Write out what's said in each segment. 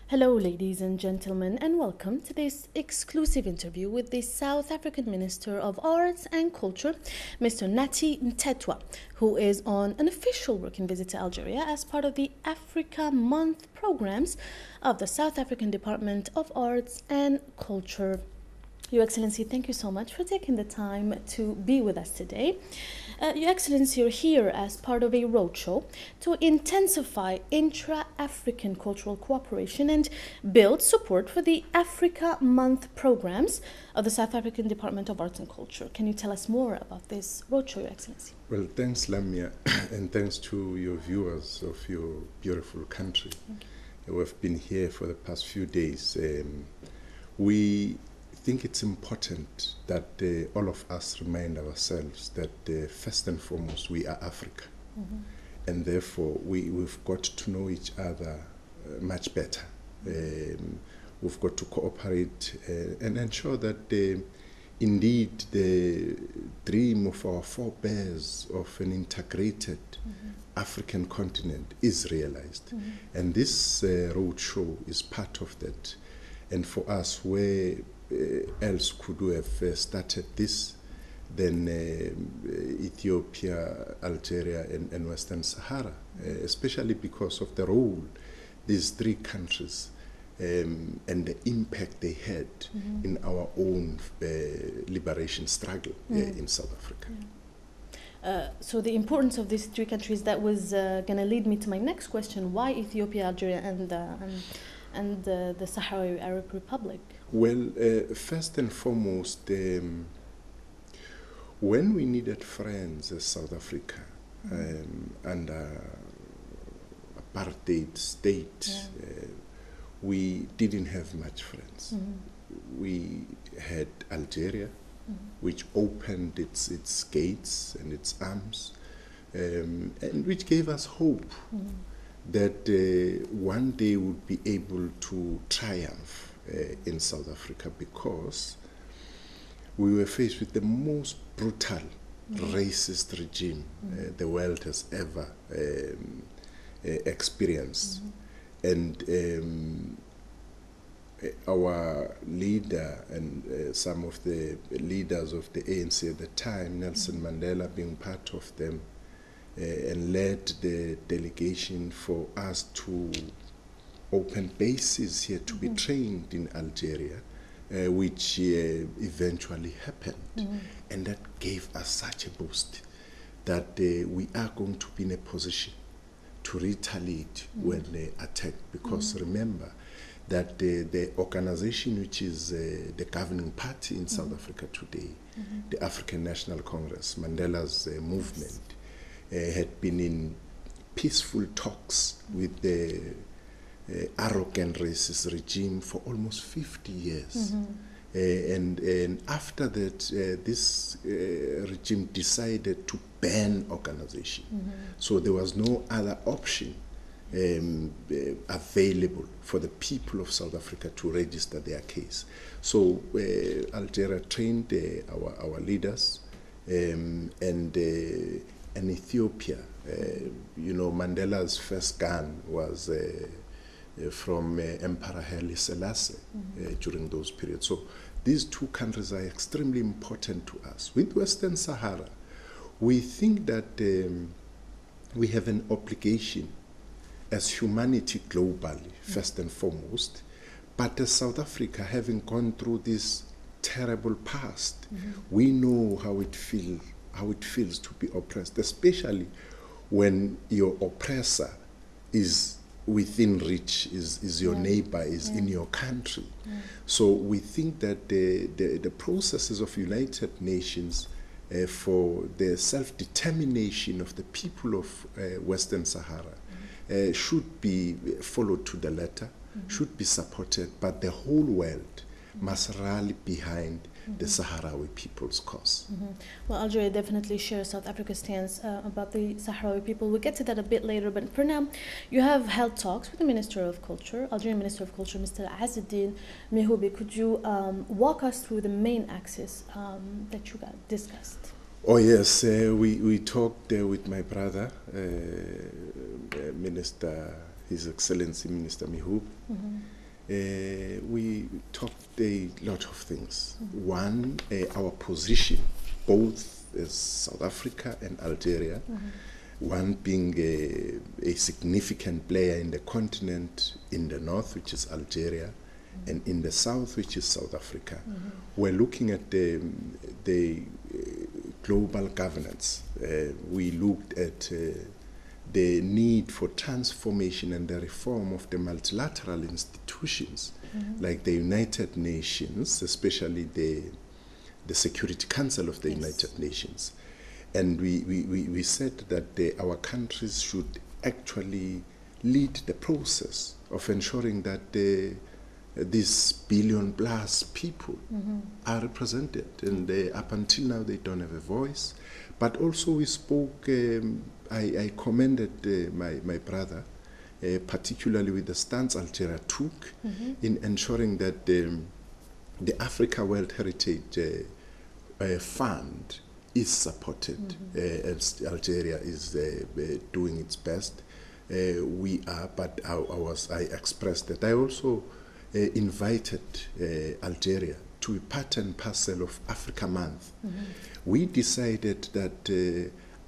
Hello, ladies and gentlemen, and welcome to this exclusive interview with the South African Minister of Arts and Culture, Mr. Nathi Mthethwa, who is on an official working visit to Algeria as part of the Africa Month programs of the South African Department of Arts and Culture. Your Excellency, thank you so much for taking the time to be with us today. Your Excellency, you're here as part of a roadshow to intensify intra-African cultural cooperation and build support for the Africa Month programs of the South African Department of Arts and Culture. Can you tell us more about this roadshow, Your Excellency? Well, thanks, Lamia, and thanks to your viewers of your beautiful country. We've been here for the past few days. We think it's important that all of us remind ourselves that first and foremost we are Africa, and therefore we've got to know each other much better. We've got to cooperate and ensure that indeed the dream of our forebears of an integrated African continent is realized, and this roadshow is part of that. And for us, where else could we have started this than Ethiopia, Algeria, and Western Sahara, especially because of the role these three countries and the impact they had in our own liberation struggle in South Africa. So the importance of these three countries, that was going to lead me to my next question. Why Ethiopia, Algeria, and the Sahrawi Arab Republic? Well, first and foremost, when we needed friends as South Africa under apartheid state, we didn't have much friends. We had Algeria, which opened its gates and its arms, and which gave us hope that one day we'd be able to triumph in South Africa, because we were faced with the most brutal racist regime the world has ever experienced. And our leader and some of the leaders of the ANC at the time, Nelson Mandela being part of them, and led the delegation for us to open bases here to be trained in Algeria, which eventually happened. And that gave us such a boost that we are going to be in a position to retaliate when they attack. Because remember that the organization which is the governing party in South Africa today, the African National Congress, Mandela's movement, had been in peaceful talks with the arrogant racist regime for almost 50 years. And after that, this regime decided to ban organization. So there was no other option available for the people of South Africa to register their case. So Algeria trained our leaders, and Ethiopia, Mandela's first gun was from Emperor Haile Selassie during those periods. So these two countries are extremely important to us. With Western Sahara, we think that we have an obligation as humanity globally, first and foremost, but as South Africa, having gone through this terrible past, we know how it feels to be oppressed, especially when your oppressor is within reach, is your neighbor, is in your country. So we think that the processes of United Nations for the self-determination of the people of Western Sahara should be followed to the letter, should be supported, but the whole world must rally behind the Sahrawi people's cause. Well, Algeria definitely shares South Africa's stance about the Sahrawi people. We'll get to that a bit later, but for now, you have held talks with the Minister of Culture, Algerian Minister of Culture, Mr. Azzeddine Mehoubi. Could you walk us through the main axis that you discussed? Oh yes, we talked with my brother, Minister, His Excellency Minister Mehoubi, we talked a lot of things. One, our position, both as South Africa and Algeria, one being a significant player in the continent, in the north, which is Algeria, and in the south, which is South Africa. We're looking at the global governance. We looked at the need for transformation and the reform of the multilateral institutions, like the United Nations, especially the Security Council of the United Nations. And we said that our countries should actually lead the process of ensuring that these billion-plus people are represented. And up until now, they don't have a voice. But also we spoke, I commended my brother, particularly with the stance Algeria took in ensuring that the Africa World Heritage Fund is supported, as Algeria is doing its best. We are, but I expressed that. I also invited Algeria to be part and parcel of Africa Month. We decided that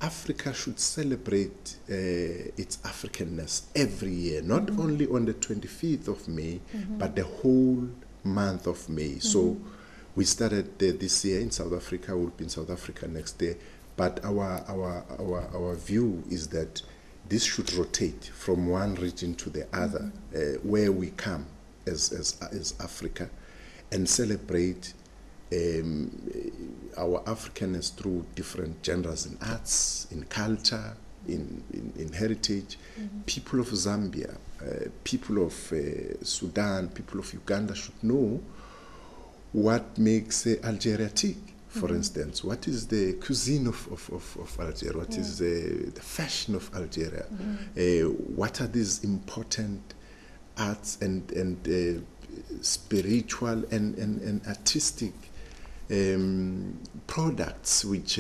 Africa should celebrate its Africanness every year, not only on the 25th of May, but the whole month of May. So we started this year in South Africa. We'll be in South Africa next year. But our view is that this should rotate from one region to the other, where we come as Africa, and celebrate our Africanness through different genres in arts, in culture, in heritage. People of Zambia, people of Sudan, people of Uganda should know what makes Algeria tick. For instance, what is the cuisine of Algeria? What is the fashion of Algeria? What are these important arts and spiritual and artistic products which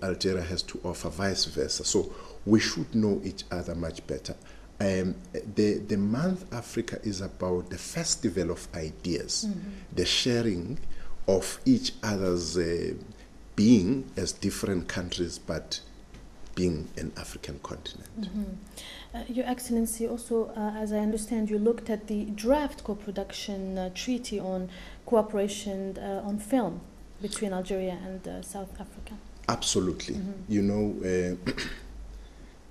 Algeria has to offer, vice versa? So we should know each other much better. The month Africa is about the festival of ideas, the sharing of each other's being as different countries, but being an African continent. Your Excellency, also, as I understand, you looked at the draft co-production treaty on cooperation on film between Algeria and South Africa. Absolutely. You know,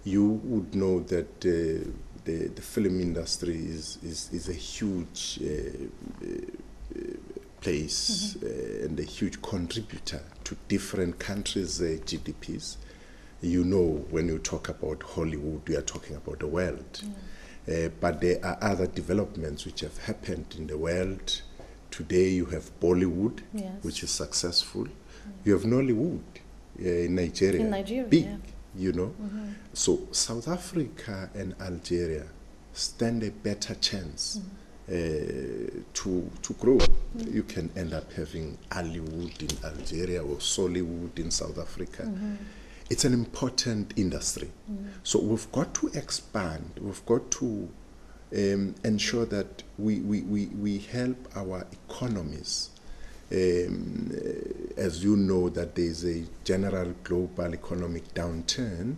you would know that the film industry is a huge place and a huge contributor to different countries' GDPs. You know, when you talk about Hollywood, we are talking about the world. But there are other developments which have happened in the world. Today you have Bollywood, which is successful. You have Nollywood in Nigeria, big, you know. So South Africa and Algeria stand a better chance to grow. You can end up having Hollywood in Algeria or Sollywood in South Africa. It's an important industry. So we've got to expand. We've got to ensure that we help our economies. As you know, that there's a general global economic downturn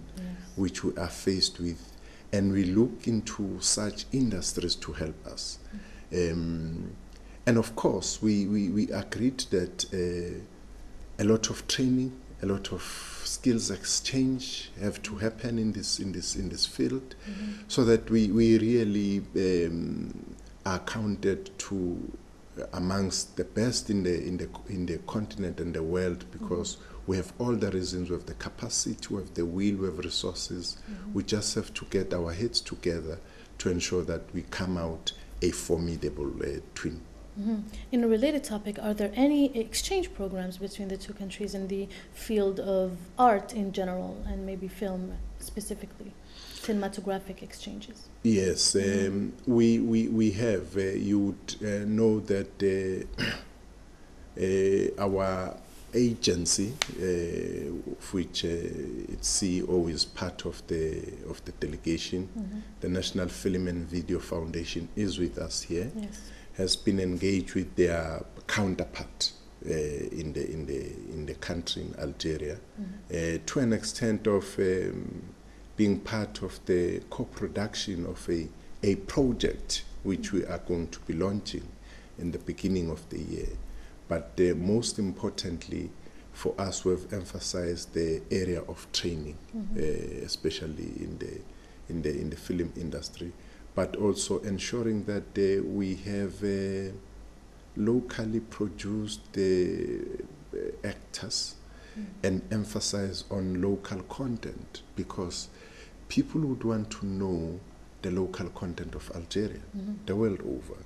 which we are faced with, and we look into such industries to help us. And of course, we agreed that a lot of training, a lot of skills exchange have to happen in this field, so that we really are counted to amongst the best in the continent and the world, because we have all the reasons, we have the capacity, we have the will, we have resources. We just have to get our heads together to ensure that we come out a formidable twin. In a related topic, are there any exchange programs between the two countries in the field of art in general, and maybe film specifically, cinematographic exchanges? Yes, we have. You would know that our agency, of which its CEO is part of the delegation. The National Film and Video Foundation is with us here. Yes. Has been engaged with their counterpart in the country, in Algeria, to an extent of being part of the co-production of a project which we are going to be launching in the beginning of the year. But most importantly, for us, we've emphasized the area of training, especially in the film industry, but also ensuring that we have locally produced actors and emphasize on local content, because people would want to know the local content of Algeria the world over.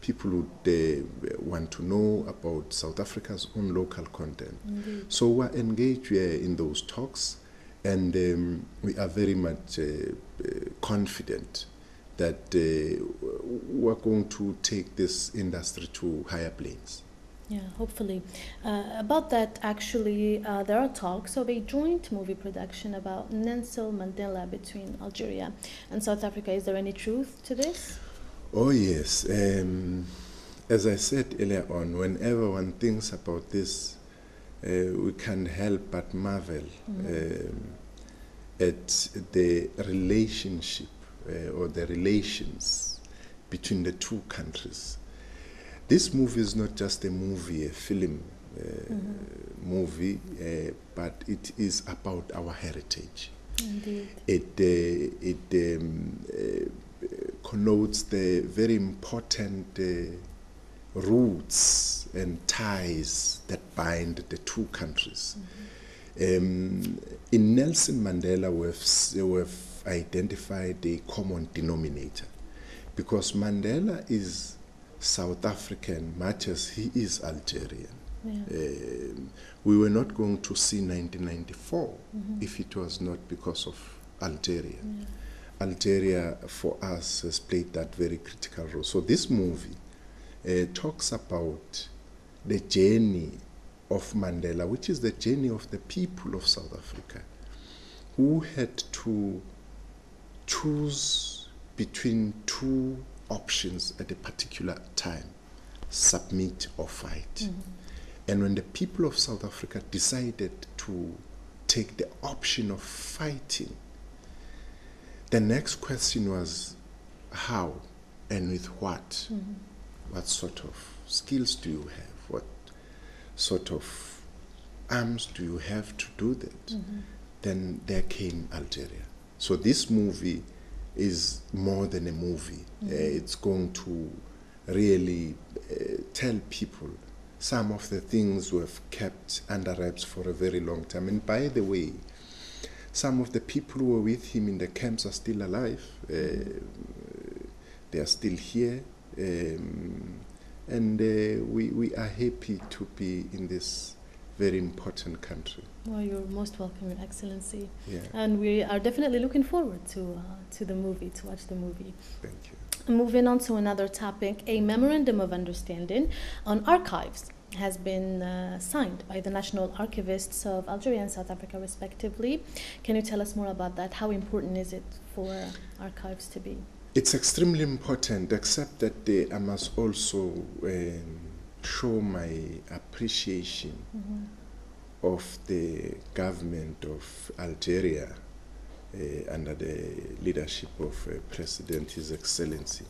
People would want to know about South Africa's own local content. Indeed. So we're engaged in those talks, and we are very much confident that we're going to take this industry to higher planes. Yeah, hopefully. About that, actually, there are talks of a joint movie production about Nelson Mandela between Algeria and South Africa. Is there any truth to this? Oh, yes. As I said earlier on, whenever one thinks about this, we can't help but marvel at the relationship or the relations between the two countries. This movie is not just a movie, a film movie, but it is about our heritage. Indeed. It connotes the very important roots and ties that bind the two countries. In Nelson Mandela, we've identified a common denominator, because Mandela is South African much as he is Algerian. Yeah. We were not going to see 1994 if it was not because of Algeria. Yeah. Algeria, for us, has played that very critical role. So this movie talks about the journey of Mandela, which is the journey of the people of South Africa, who had to choose between two options at a particular time: submit or fight. And when the people of South Africa decided to take the option of fighting, the next question was how and with what? What sort of skills do you have? What sort of arms do you have to do that? Then there came Algeria. So this movie is more than a movie. It's going to really tell people some of the things we've kept under wraps for a very long time. And by the way, some of the people who were with him in the camps are still alive. They are still here. And we are happy to be in this very important country. Well, you're most welcome, Your Excellency. Yeah. And we are definitely looking forward to the movie, to watch the movie. Thank you. Moving on to another topic, a memorandum of understanding on archives has been signed by the national archivists of Algeria and South Africa, respectively. Can you tell us more about that? How important is it for archives to be? It's extremely important, except that I must also show my appreciation of the government of Algeria under the leadership of President, His Excellency,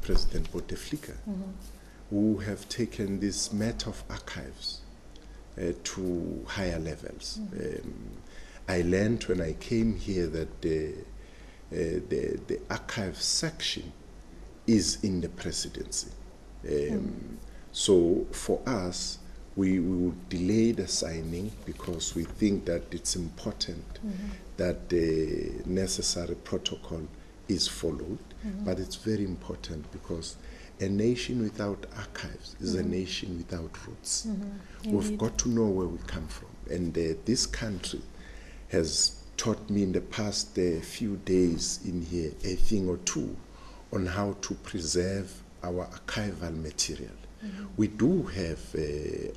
President Bouteflika, who have taken this matter of archives to higher levels. I learned when I came here that the archive section is in the presidency. So for us, we would delay the signing because we think that it's important that the necessary protocol is followed. But it's very important because a nation without archives is a nation without roots. We've got to know where we come from. And this country has taught me in the past few days in here a thing or two on how to preserve our archival material. We do have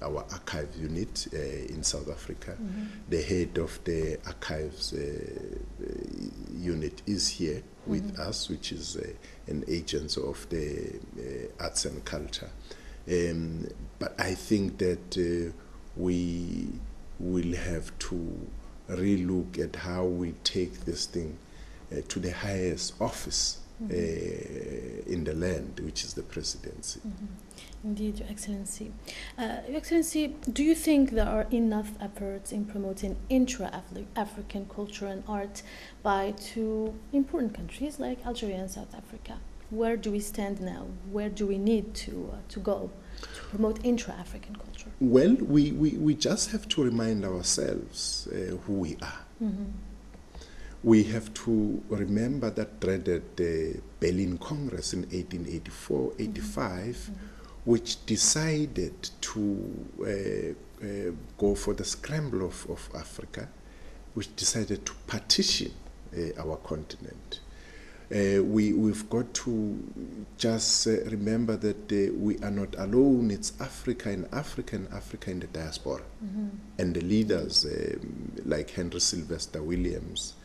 our archive unit in South Africa. The head of the archives unit is here with us, which is an agent of the arts and culture. But I think that we will have to relook at how we take this thing to the highest office in the land, which is the presidency. Indeed, Your Excellency. Your Excellency, do you think there are enough efforts in promoting intra-African culture and art by two important countries like Algeria and South Africa? Where do we stand now? Where do we need to go to promote intra-African culture? Well, we just have to remind ourselves who we are. We have to remember that dreaded the Berlin Congress in 1884-85, which decided to go for the scramble of Africa, which decided to partition our continent. We've got to just remember that we are not alone. It's Africa in Africa and Africa in the diaspora. And the leaders like Henry Sylvester Williams,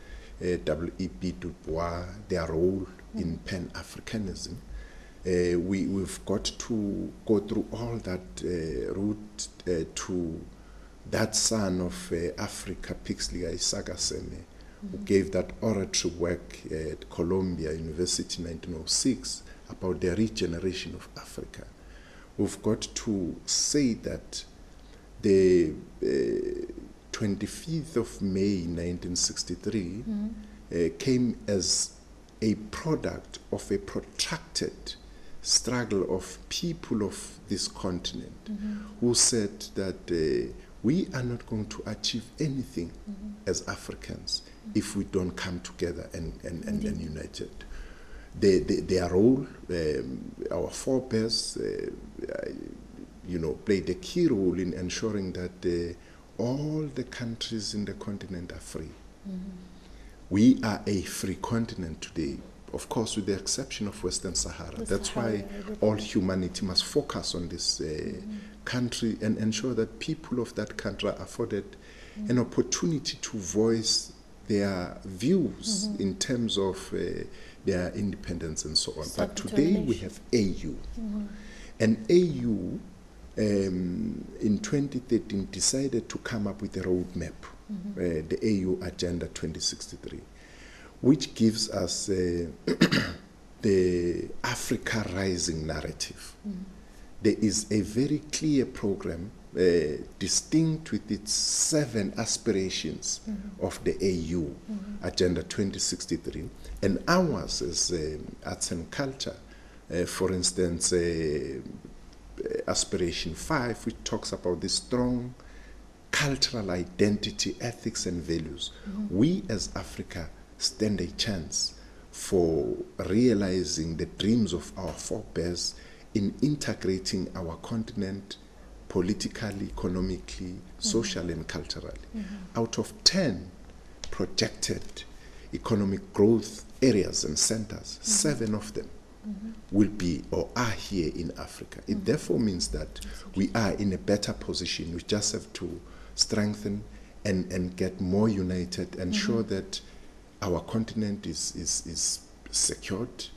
W.E.B. Du Bois, their role in Pan-Africanism. We've got to go through all that route to that son of Africa, Pixley Isagasene, who gave that oratory work at Columbia University in 1906 about the regeneration of Africa. We've got to say that the 25th of May 1963 came as a product of a protracted struggle of people of this continent who said that we are not going to achieve anything as Africans if we don't come together and united. Their role, our forebears, played a key role in ensuring that all the countries in the continent are free. We are a free continent today, of course, with the exception of Western Sahara. That's why all humanity must focus on this country and ensure that people of that country are afforded an opportunity to voice their views in terms of their independence and so on. But today we have AU. And AU in 2013 decided to come up with a roadmap, the AU Agenda 2063, which gives us the Africa Rising narrative. There is a very clear program distinct with its 7 aspirations of the AU Agenda 2063, and ours as arts and culture, for instance, Aspiration 5, which talks about the strong cultural identity, ethics and values. We as Africa stand a chance for realizing the dreams of our forebears in integrating our continent politically, economically, socially and culturally. Out of 10 projected economic growth areas and centers, 7 of them will be or are here in Africa. It therefore means that we are in a better position. We just have to strengthen and get more united, ensure that our continent is secured,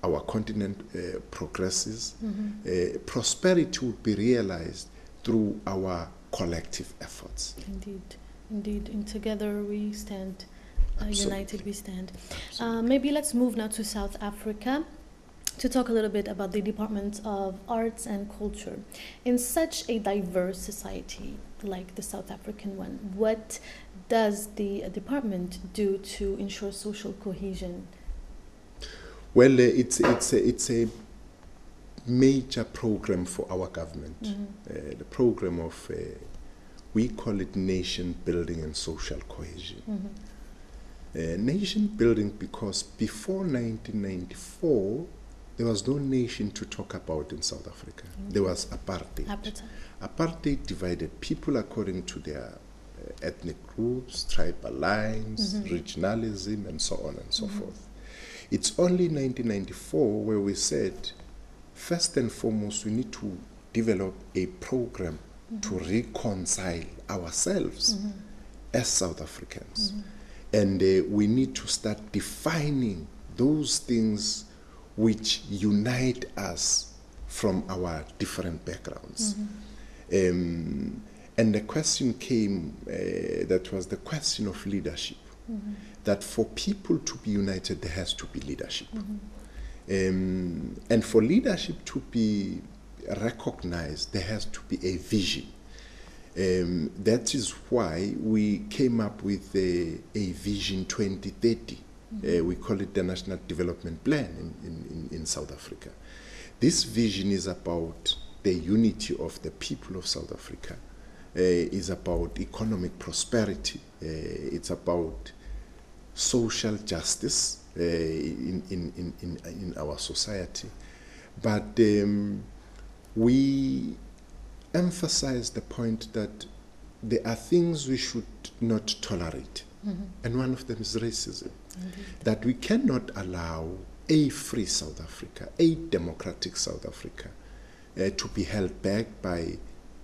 our continent progresses. Prosperity will be realized through our collective efforts. Indeed, and together we stand. United we stand. Maybe let's move now to South Africa to talk a little bit about the Department of Arts and Culture. In such a diverse society like the South African one, what does the department do to ensure social cohesion? Well, it's a major program for our government. The program of, we call it nation building and social cohesion. Nation building because before 1994, there was no nation to talk about in South Africa. There was apartheid. Apartheid divided people according to their ethnic groups, tribal lines, regionalism, and so on and so forth. It's only 1994 where we said, first and foremost, we need to develop a program to reconcile ourselves as South Africans. And we need to start defining those things which unite us from our different backgrounds. And the question came, that was the question of leadership. That for people to be united, there has to be leadership. And for leadership to be recognized, there has to be a vision. That is why we came up with a Vision 2030. We call it the National Development Plan in South Africa. This vision is about the unity of the people of South Africa. It's about economic prosperity. It's about social justice in our society. But we emphasize the point that there are things we should not tolerate. And one of them is racism. That we cannot allow a free South Africa, a democratic South Africa, to be held back by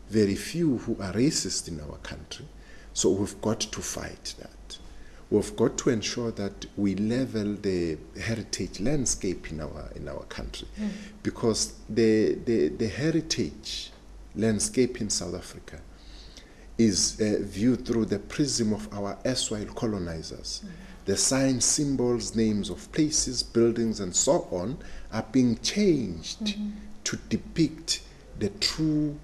very few who are racist in our country. So we've got to fight that. We've got to ensure that we level the heritage landscape in our country, because the heritage landscape in South Africa is viewed through the prism of our erstwhile colonizers. The signs, symbols, names of places, buildings, and so on are being changed to depict the true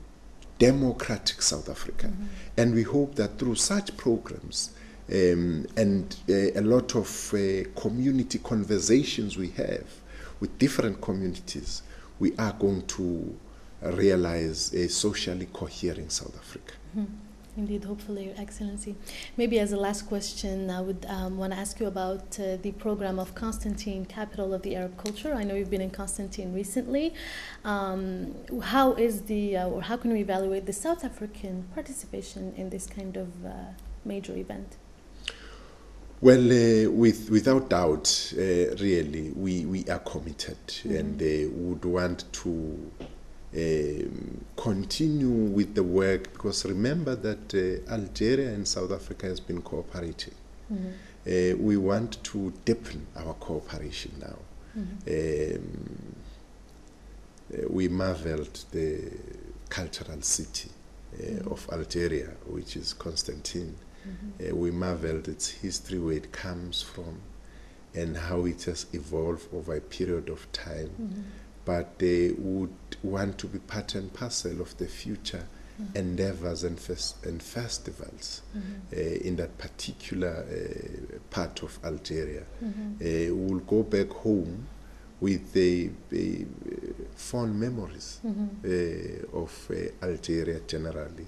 democratic South Africa. And we hope that through such programs and a lot of community conversations we have with different communities, we are going to realize a socially coherent South Africa. Indeed, hopefully, Your Excellency. Maybe as a last question, I would want to ask you about the program of Constantine, Capital of the Arab Culture. I know you've been in Constantine recently. How is or how can we evaluate the South African participation in this kind of major event? Well, without doubt, really, we are committed and would want to continue with the work, because remember that Algeria and South Africa has been cooperating. We want to deepen our cooperation now. We marveled the cultural city of Algeria, which is Constantine. We marveled its history, where it comes from, and how it has evolved over a period of time. But they would want to be part and parcel of the future endeavors and festivals in that particular part of Algeria. We'll go back home with the fond memories of Algeria generally,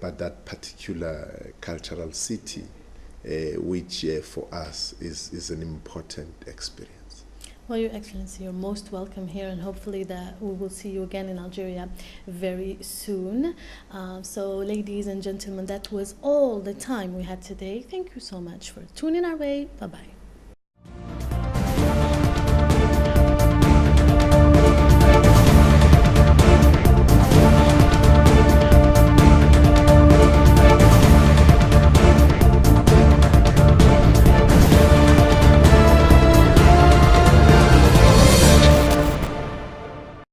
but that particular cultural city, which for us is an important experience. Well, Your Excellency, you're most welcome here, and hopefully that we will see you again in Algeria very soon. So, ladies and gentlemen, that was all the time we had today. Thank you so much for tuning our way. Bye-bye.